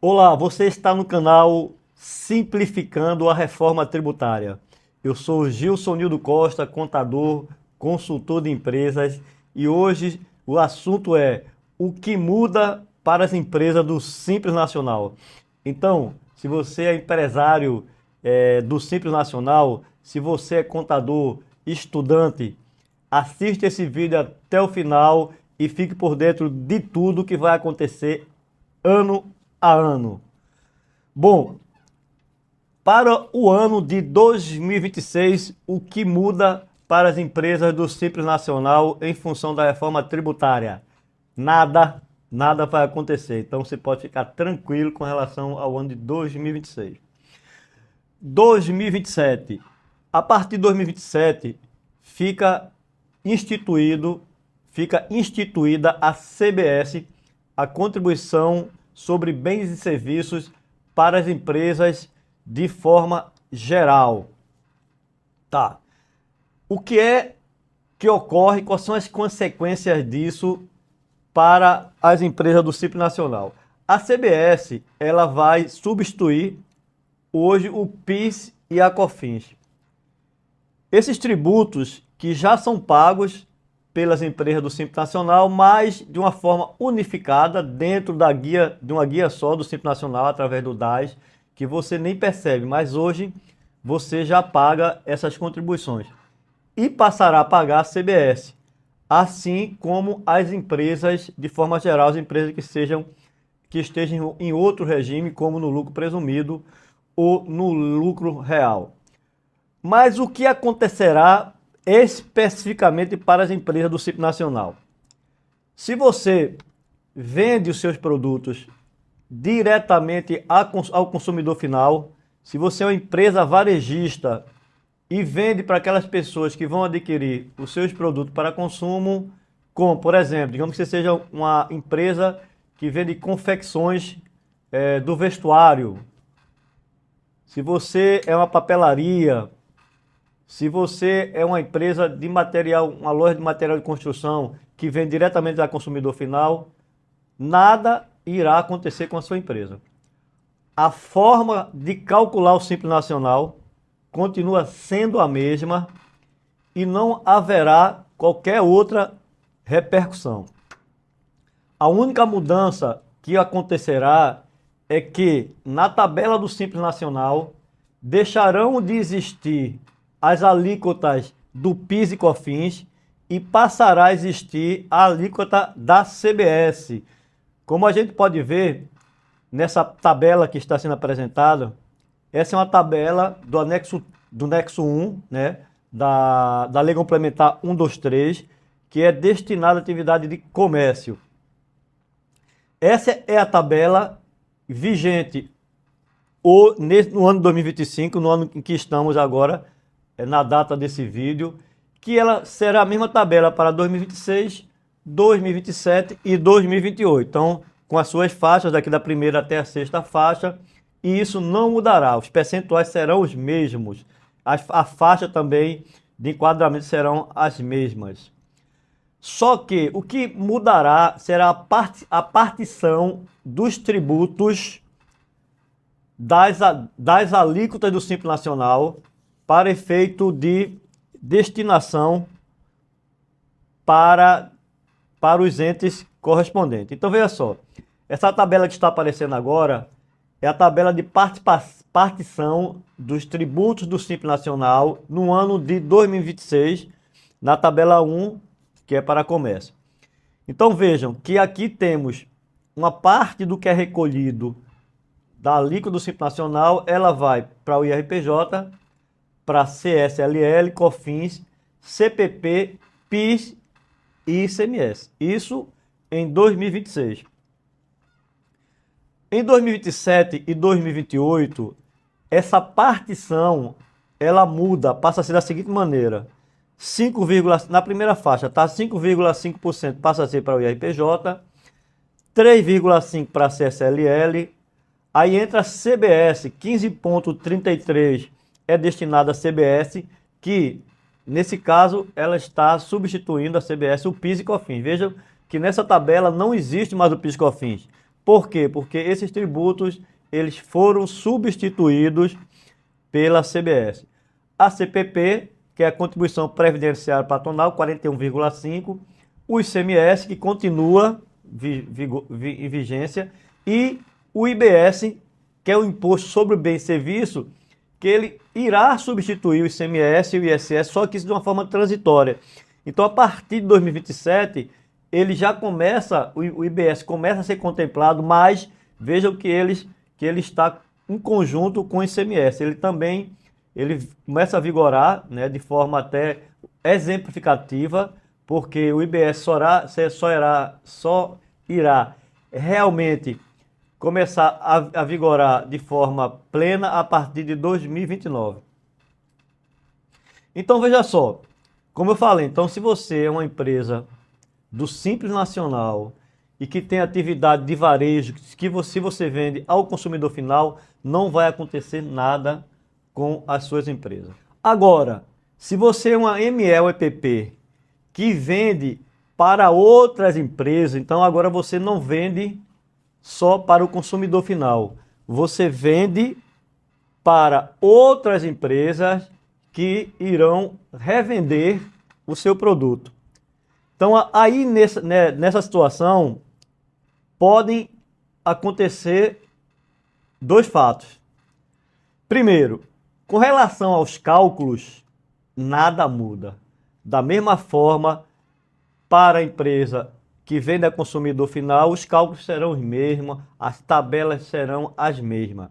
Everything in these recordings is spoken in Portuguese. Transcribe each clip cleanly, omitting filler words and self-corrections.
Olá, você está no canal Simplificando a Reforma Tributária. Eu sou Gilson Nildo Costa, contador, consultor de empresas, e hoje o assunto é o que muda para as empresas do Simples Nacional. Então, se você é empresário do Simples Nacional, se você é contador, estudante, assista esse vídeo até o final e fique por dentro de tudo que vai acontecer ano a ano. Bom, para o ano de 2026, o que muda para as empresas do Simples Nacional em função da reforma tributária? Nada, nada vai acontecer. Então você pode ficar tranquilo com relação ao ano de 2026. 2027. A partir de 2027 fica instituído, fica instituída a CBS, a contribuição sobre bens e serviços para as empresas de forma geral. Tá. O que é que ocorre? Quais são as consequências disso para as empresas do Simples Nacional? A CBS, ela vai substituir hoje o PIS e a COFINS. Esses tributos que já são pagos pelas empresas do Simples Nacional, mas de uma forma unificada dentro de uma guia só do Simples Nacional, através do DAS, que você nem percebe, mas hoje você já paga essas contribuições e passará a pagar a CBS, assim como as empresas, de forma geral, as empresas que estejam em outro regime, como no lucro presumido ou no lucro real. Mas o que acontecerá especificamente para as empresas do Simples Nacional? Se você vende os seus produtos diretamente ao consumidor final, se você é uma empresa varejista e vende para aquelas pessoas que vão adquirir os seus produtos para consumo, como, por exemplo, digamos que você seja uma empresa que vende confecções do vestuário, se você é uma papelaria, se você é uma empresa de material, uma loja de material de construção que vende diretamente ao consumidor final, nada irá acontecer com a sua empresa. A forma de calcular o Simples Nacional continua sendo a mesma e não haverá qualquer outra repercussão. A única mudança que acontecerá é que na tabela do Simples Nacional deixarão de existir as alíquotas do PIS e COFINS e passará a existir a alíquota da CBS. Como a gente pode ver nessa tabela que está sendo apresentada, essa é uma tabela do anexo 1, né, da Lei Complementar 123, que é destinada à atividade de comércio. Essa é a tabela vigente no ano de 2025, no ano em que estamos agora, na data desse vídeo, que ela será a mesma tabela para 2026, 2027 e 2028. Então, com as suas faixas, daqui da primeira até a sexta faixa, e isso não mudará, os percentuais serão os mesmos, a faixa também de enquadramento serão as mesmas. Só que o que mudará será a partição dos tributos das alíquotas do Simples Nacional para efeito de destinação para os entes correspondentes. Então veja só, essa tabela que está aparecendo agora é a tabela de partição dos tributos do Simples Nacional no ano de 2026, na tabela 1, que é para comércio. Então vejam que aqui temos uma parte do que é recolhido da alíquota do Simples Nacional, ela vai para o IRPJ, para CSLL, COFINS, CPP, PIS e ICMS. Isso em 2026. Em 2027 e 2028, essa partição ela muda, passa a ser da seguinte maneira: na primeira faixa, tá? 5,5% passa a ser para o IRPJ, 3,5% para a CSLL, aí entra a CBS, 15,33% é destinada à CBS, que nesse caso ela está substituindo a CBS, o PIS e COFINS. Vejam que nessa tabela não existe mais o PIS e COFINS. Por quê? Porque esses tributos eles foram substituídos pela CBS. A CPP, que é a contribuição previdenciária patronal, 41,5%, o ICMS, que continua em vigência, e o IBS, que é o Imposto sobre o Bem e Serviço, que ele irá substituir o ICMS e o ISS, só que isso de uma forma transitória. Então, a partir de 2027, ele já começa, o IBS começa a ser contemplado, mas vejam que ele está em conjunto com o ICMS. Ele começa a vigorar, né, de forma até exemplificativa, porque o IBS só irá realmente começar a vigorar de forma plena a partir de 2029. Então veja só, como eu falei, então se você é uma empresa do Simples Nacional e que tem atividade de varejo, que se você vende ao consumidor final, não vai acontecer nada com as suas empresas. Agora, se você é uma ME ou EPP que vende para outras empresas, então agora você não vende só para o consumidor final. Você vende para outras empresas que irão revender o seu produto. Então, aí nessa situação, podem acontecer dois fatos. Primeiro, com relação aos cálculos, nada muda. Da mesma forma, para a empresa que vende a consumidor final, os cálculos serão os mesmos, as tabelas serão as mesmas.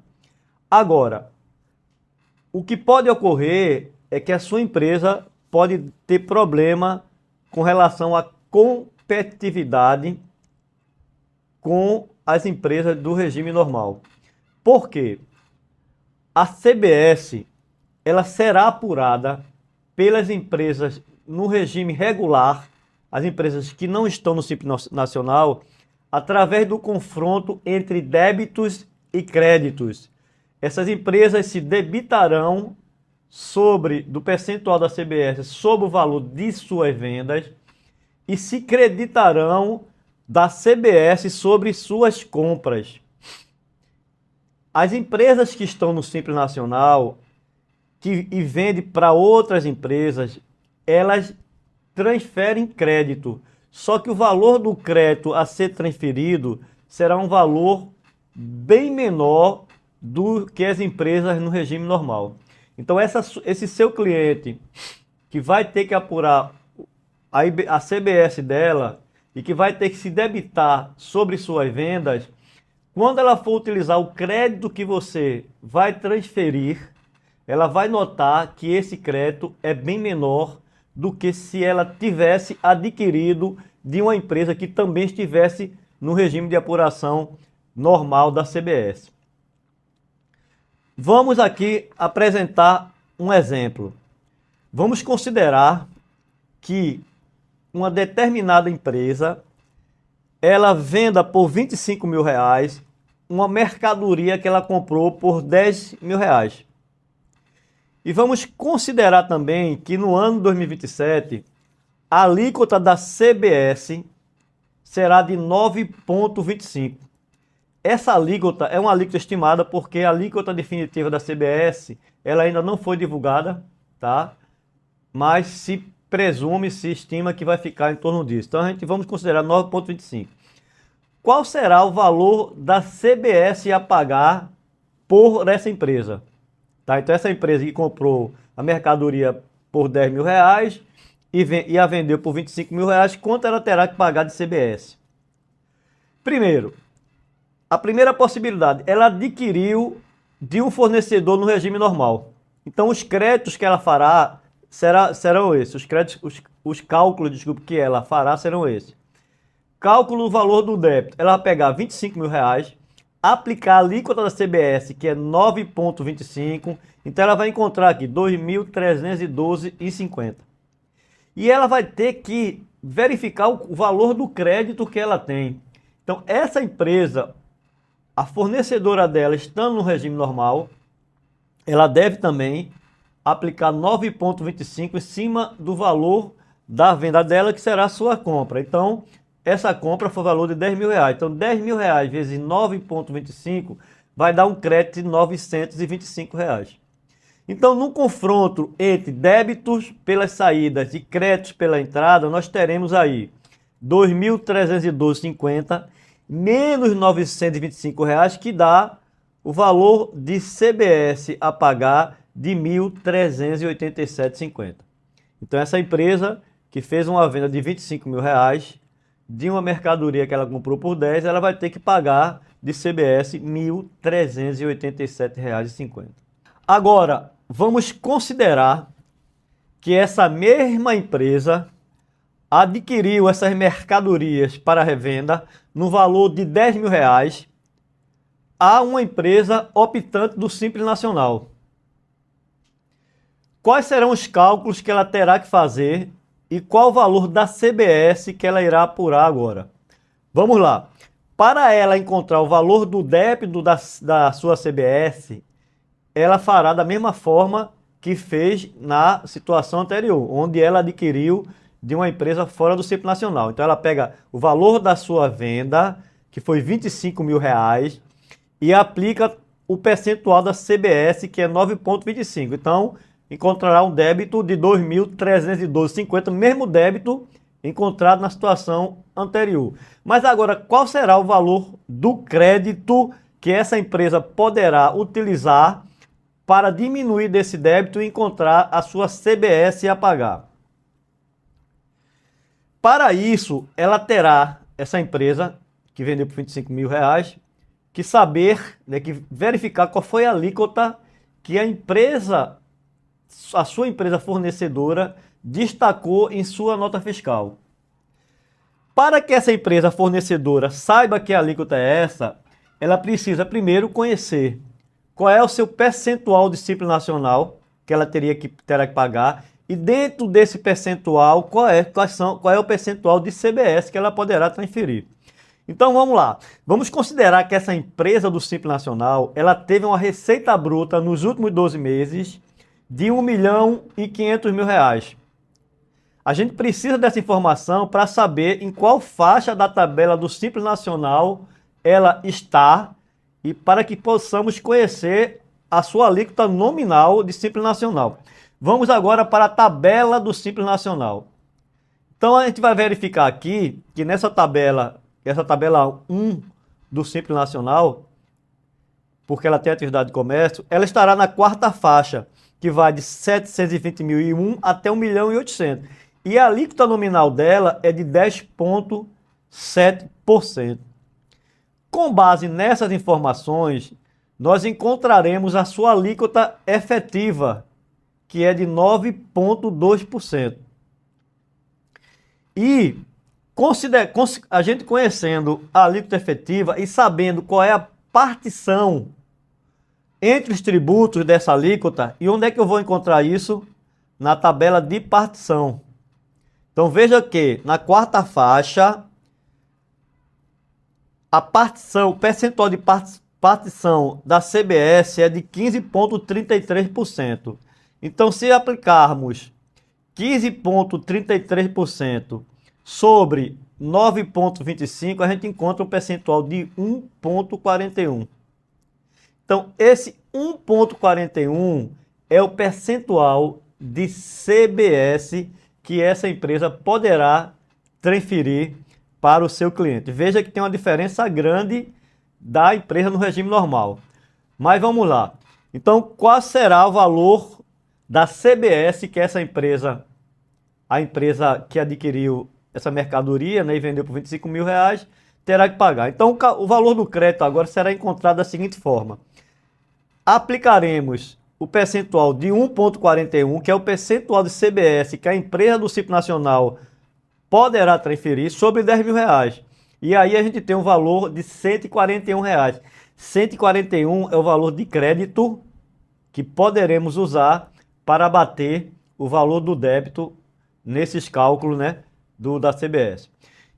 Agora, o que pode ocorrer é que a sua empresa pode ter problema com relação à competitividade com as empresas do regime normal. Por quê? A CBS ela será apurada pelas empresas no regime regular, as empresas que não estão no Simples Nacional, através do confronto entre débitos e créditos. Essas empresas se debitarão do percentual da CBS sobre o valor de suas vendas e se creditarão da CBS sobre suas compras. As empresas que estão no Simples Nacional e vendem para outras empresas, elas transferem crédito. Só que o valor do crédito a ser transferido será um valor bem menor do que as empresas no regime normal. Então, esse seu cliente que vai ter que apurar a CBS dela e que vai ter que se debitar sobre suas vendas, quando ela for utilizar o crédito que você vai transferir, ela vai notar que esse crédito é bem menor do que se ela tivesse adquirido de uma empresa que também estivesse no regime de apuração normal da CBS. Vamos aqui apresentar um exemplo. Vamos considerar que uma determinada empresa ela venda por R$25 mil uma mercadoria que ela comprou por R$10 mil. E vamos considerar também que no ano 2027 a alíquota da CBS será de 9,25%. Essa alíquota é uma alíquota estimada porque a alíquota definitiva da CBS ela ainda não foi divulgada, tá? Mas se estima que vai ficar em torno disso. Então vamos considerar 9,25%. Qual será o valor da CBS a pagar por essa empresa? Tá? Então essa empresa que comprou a mercadoria por R$10 mil e a vendeu por R$25 mil, quanto ela terá que pagar de CBS? Primeiro, a primeira possibilidade, ela adquiriu de um fornecedor no regime normal. Então os créditos que ela fará serão esses. Os cálculos, desculpa, que ela fará serão esses. Cálculo do valor do débito. Ela vai pegar R$25 mil, aplicar a alíquota da CBS, que é 9,25. Então ela vai encontrar aqui R$ 2.312,50. E ela vai ter que verificar o valor do crédito que ela tem. Então essa empresa, a fornecedora dela, estando no regime normal, ela deve também aplicar 9,25 em cima do valor da venda dela, que será a sua compra. Então, essa compra foi valor de R$ 10.000. Então, R$ 10.000 vezes 9,25 vai dar um crédito de R$ 925. Então, no confronto entre débitos pelas saídas e créditos pela entrada, nós teremos aí R$ 2.312,50 menos R$ 925, que dá o valor de CBS a pagar de R$ 1.387,50. Então, essa empresa que fez uma venda de R$ 25.000 de uma mercadoria que ela comprou por 10, ela vai ter que pagar de CBS R$ 1.387,50. Agora, vamos considerar que essa mesma empresa adquiriu essas mercadorias para revenda no valor de R$ 10.000 a uma empresa optante do Simples Nacional. Quais serão os cálculos que ela terá que fazer e qual o valor da CBS que ela irá apurar agora? Vamos lá. Para ela encontrar o valor do débito da sua CBS, ela fará da mesma forma que fez na situação anterior, onde ela adquiriu de uma empresa fora do Simples Nacional. Então ela pega o valor da sua venda, que foi R$ 25.000, e aplica o percentual da CBS, que é 9,25. Então encontrará um débito de R$ 2.312,50, mesmo débito encontrado na situação anterior. Mas agora, qual será o valor do crédito que essa empresa poderá utilizar para diminuir desse débito e encontrar a sua CBS a pagar? Para isso, ela terá, essa empresa que vendeu por R$ 25.000, que saber, né, que verificar qual foi a alíquota que a sua empresa fornecedora destacou em sua nota fiscal. Para que essa empresa fornecedora saiba que a alíquota é essa, ela precisa primeiro conhecer qual é o seu percentual de Simples Nacional que ela terá que pagar, e dentro desse percentual, qual é o percentual de CBS que ela poderá transferir. Então vamos lá, vamos considerar que essa empresa do Simples Nacional, ela teve uma receita bruta nos últimos 12 meses de R$ 1.500.000. A gente precisa dessa informação para saber em qual faixa da tabela do Simples Nacional ela está e para que possamos conhecer a sua alíquota nominal de Simples Nacional. Vamos agora para a tabela do Simples Nacional. Então a gente vai verificar aqui que nessa tabela, essa tabela 1 do Simples Nacional, porque ela tem atividade de comércio, ela estará na quarta faixa, que vai de 720.001 até 1.800.000. E a alíquota nominal dela é de 10,7%. Com base nessas informações, nós encontraremos a sua alíquota efetiva, que é de 9,2%. E a gente conhecendo a alíquota efetiva e sabendo qual é a partição entre os tributos dessa alíquota, e onde é que eu vou encontrar isso? Na tabela de partição. Então veja que na quarta faixa, a partição, o percentual de partição da CBS é de 15,33%. Então, se aplicarmos 15,33% sobre 9,25%, a gente encontra um percentual de 1,41%. Então, esse 1,41% é o percentual de CBS que essa empresa poderá transferir para o seu cliente. Veja que tem uma diferença grande da empresa no regime normal. Mas vamos lá. Então, qual será o valor da CBS que essa empresa, a empresa que adquiriu essa mercadoria, né, e vendeu por R$ 25.000, terá que pagar? Então, o valor do crédito agora será encontrado da seguinte forma. Aplicaremos o percentual de 1,41, que é o percentual de CBS que a empresa do Simples Nacional poderá transferir sobre R$ 10.000. E aí a gente tem um valor de R$ 141. R$ 141 é o valor de crédito que poderemos usar para abater o valor do débito nesses cálculos, né, da CBS.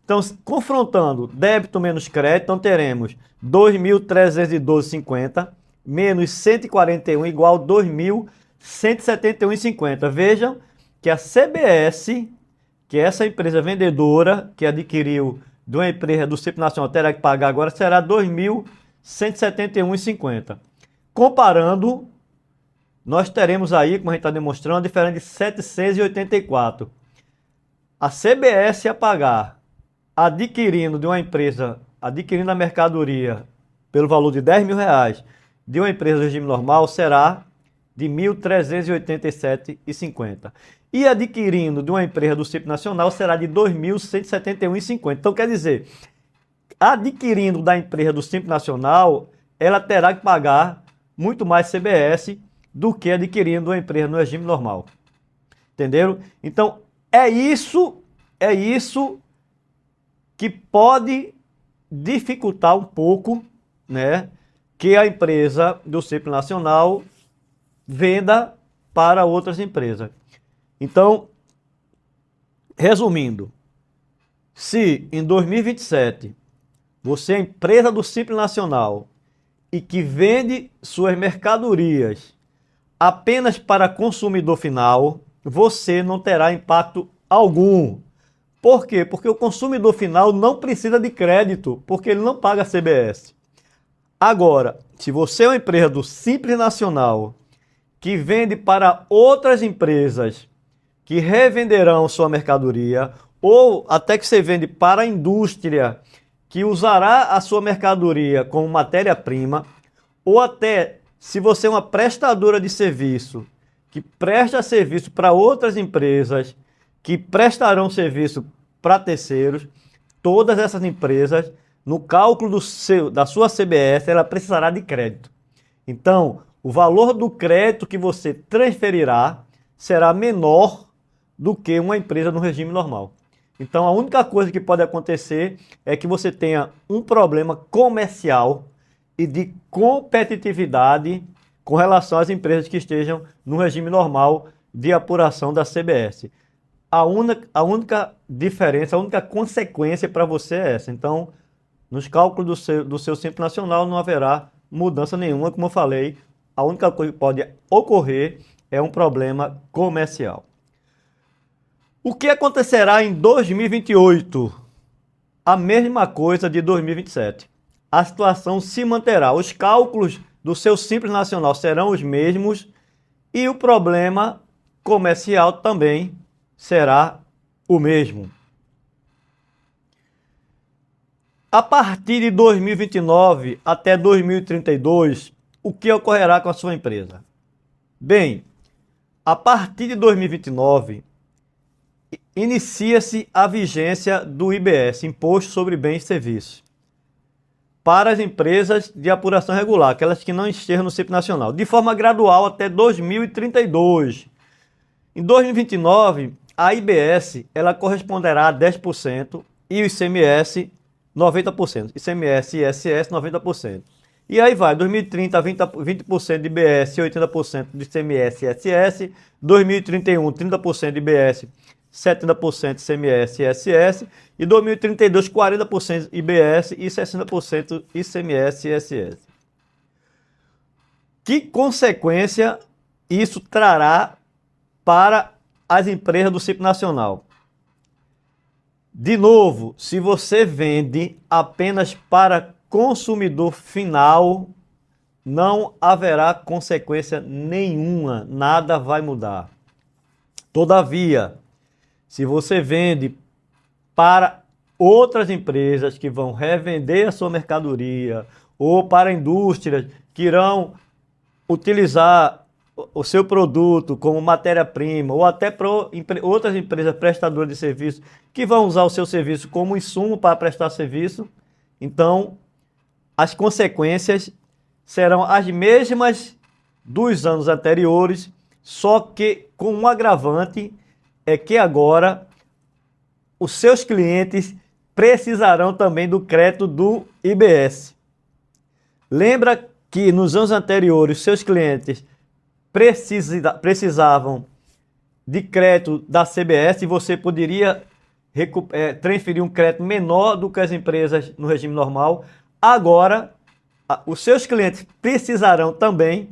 Então, confrontando débito menos crédito, então teremos R$ 2.312,50 menos 141 igual a 2.171,50. Vejam que a CBS, que é essa empresa vendedora que adquiriu de uma empresa do Simples Nacional terá que pagar agora será R$ 2.171,50. Comparando, nós teremos aí, como a gente está demonstrando, a diferença de 784. A CBS a pagar, adquirindo de uma empresa, adquirindo a mercadoria pelo valor de R$ 10.000 de uma empresa do regime normal, será de R$ 1.387,50. E adquirindo de uma empresa do Simples Nacional será de R$ 2.171,50. Então, quer dizer, adquirindo da empresa do Simples Nacional, ela terá que pagar muito mais CBS do que adquirindo uma empresa no regime normal. Entenderam? Então, é isso que pode dificultar um pouco, né, que a empresa do Simples Nacional venda para outras empresas. Então, resumindo, se em 2027 você é empresa do Simples Nacional e que vende suas mercadorias apenas para consumidor final, você não terá impacto algum. Por quê? Porque o consumidor final não precisa de crédito, porque ele não paga CBS. Agora, se você é uma empresa do Simples Nacional que vende para outras empresas que revenderão sua mercadoria, ou até que você vende para a indústria que usará a sua mercadoria como matéria-prima, ou até se você é uma prestadora de serviço que presta serviço para outras empresas que prestarão serviço para terceiros, todas essas empresas, no cálculo da sua CBS, ela precisará de crédito. Então, o valor do crédito que você transferirá será menor do que uma empresa no regime normal. Então, a única coisa que pode acontecer é que você tenha um problema comercial e de competitividade com relação às empresas que estejam no regime normal de apuração da CBS. A única diferença, a única consequência para você é essa. Então, nos cálculos do seu Simples Nacional não haverá mudança nenhuma, como eu falei, a única coisa que pode ocorrer é um problema comercial. O que acontecerá em 2028? A mesma coisa de 2027. A situação se manterá. Os cálculos do seu Simples Nacional serão os mesmos e o problema comercial também será o mesmo. A partir de 2029 até 2032, o que ocorrerá com a sua empresa? Bem, a partir de 2029, inicia-se a vigência do IBS, Imposto sobre Bens e Serviços, para as empresas de apuração regular, aquelas que não estejam no Simples Nacional, de forma gradual até 2032. Em 2029, a IBS ela corresponderá a 10% e o ICMS 90%, ICMS e ISS 90%. E aí vai, 2030, 20% de IBS e 80% de ICMS e ISS, 2031, 30% de IBS, 70% de ICMS e ISS, e 2032, 40% IBS e 60% ICMS e ISS. Que consequência isso trará para as empresas do Simples Nacional? De novo, se você vende apenas para consumidor final, não haverá consequência nenhuma, nada vai mudar. Todavia, se você vende para outras empresas que vão revender a sua mercadoria, ou para indústrias que irão utilizar o seu produto como matéria-prima, ou até para outras empresas prestadoras de serviço que vão usar o seu serviço como insumo para prestar serviço, então as consequências serão as mesmas dos anos anteriores, só que com um agravante, é que agora os seus clientes precisarão também do crédito do IBS. Lembra que nos anos anteriores seus clientes precisavam de crédito da CBS e você poderia transferir um crédito menor do que as empresas no regime normal. Agora, os seus clientes precisarão também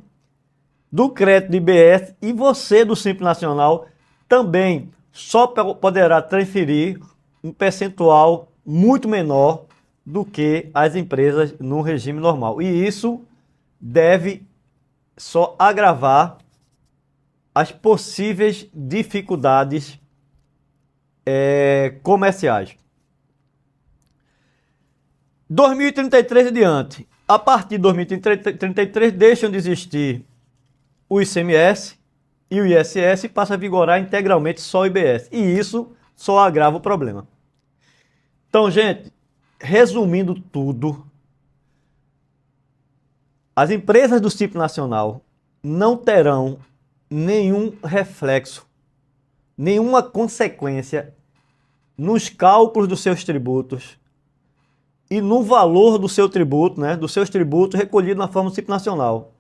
do crédito do IBS e você do Simples Nacional também só poderá transferir um percentual muito menor do que as empresas no regime normal. E isso deve só agravar as possíveis dificuldades comerciais. 2033 e diante. A partir de 2033 deixam de existir o ICMS e o ISS e passa a vigorar integralmente só o IBS. E isso só agrava o problema. Então, gente, resumindo tudo, as empresas do Simples Nacional não terão nenhum reflexo, nenhuma consequência nos cálculos dos seus tributos e no valor do seu tributo, né, dos seus tributos recolhidos na forma do Simples Nacional.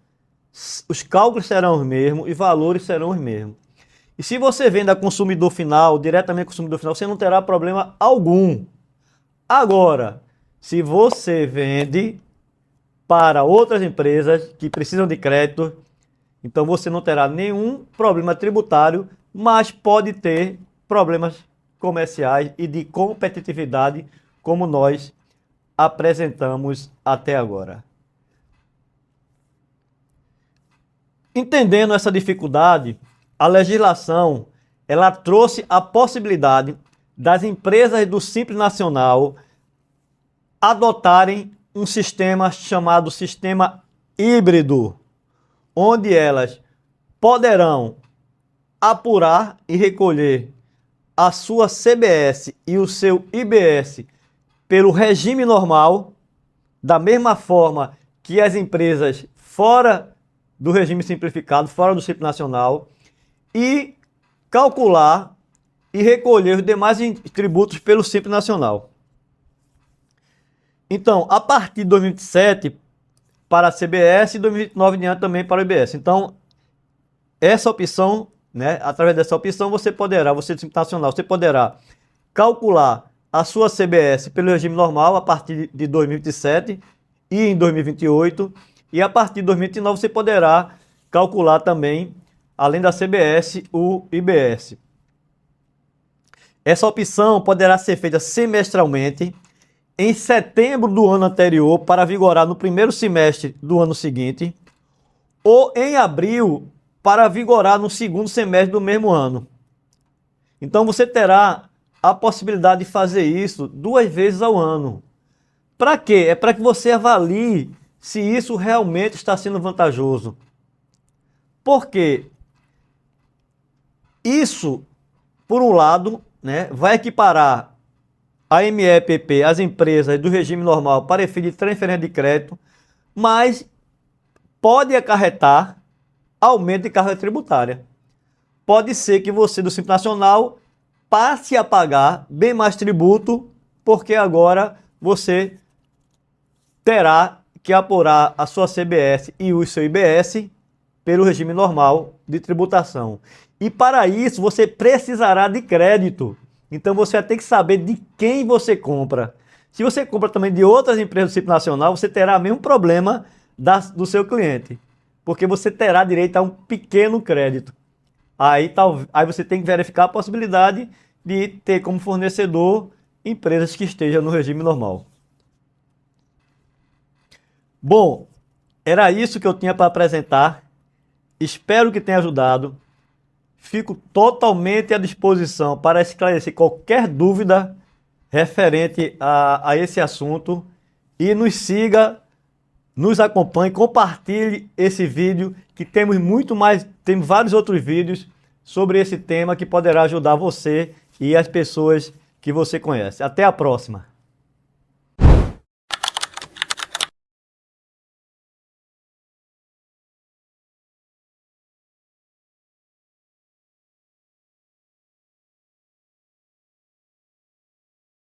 Os cálculos serão os mesmos e valores serão os mesmos. E se você vende a consumidor final, diretamente ao consumidor final, você não terá problema algum. Agora, se você vende para outras empresas que precisam de crédito, então você não terá nenhum problema tributário, mas pode ter problemas comerciais e de competitividade, como nós apresentamos até agora. Entendendo essa dificuldade, a legislação ela trouxe a possibilidade das empresas do Simples Nacional adotarem um sistema chamado sistema híbrido, onde elas poderão apurar e recolher a sua CBS e o seu IBS pelo regime normal, da mesma forma que as empresas fora do regime simplificado, fora do Simples Nacional, e calcular e recolher os demais tributos pelo Simples Nacional. Então, a partir de 2027 para a CBS e 2029 em diante também para o IBS. Então, essa opção, né, através dessa opção você do Simples Nacional, você poderá calcular a sua CBS pelo regime normal a partir de 2027 e em 2028, e a partir de 2029 você poderá calcular também, além da CBS, o IBS. Essa opção poderá ser feita semestralmente em setembro do ano anterior para vigorar no primeiro semestre do ano seguinte, ou em abril para vigorar no segundo semestre do mesmo ano. Então você terá a possibilidade de fazer isso 2 vezes ao ano. Para quê? É para que você avalie se isso realmente está sendo vantajoso. Porque isso, por um lado, né, vai equiparar a MEPP, as empresas do regime normal para efeito de transferência de crédito, mas pode acarretar aumento de carga tributária. Pode ser que você do Simples Nacional passe a pagar bem mais tributo, porque agora você terá que apurar a sua CBS e o seu IBS pelo regime normal de tributação. E para isso você precisará de crédito. Então você vai ter que saber de quem você compra. Se você compra também de outras empresas do Simples Nacional, você terá o mesmo problema do seu cliente, porque você terá direito a um pequeno crédito. Aí você tem que verificar a possibilidade de ter como fornecedor empresas que estejam no regime normal. Bom, era isso que eu tinha para apresentar. Espero que tenha ajudado. Fico totalmente à disposição para esclarecer qualquer dúvida referente a esse assunto. E nos siga, nos acompanhe, compartilhe esse vídeo, que temos vários outros vídeos sobre esse tema que poderá ajudar você e as pessoas que você conhece. Até a próxima!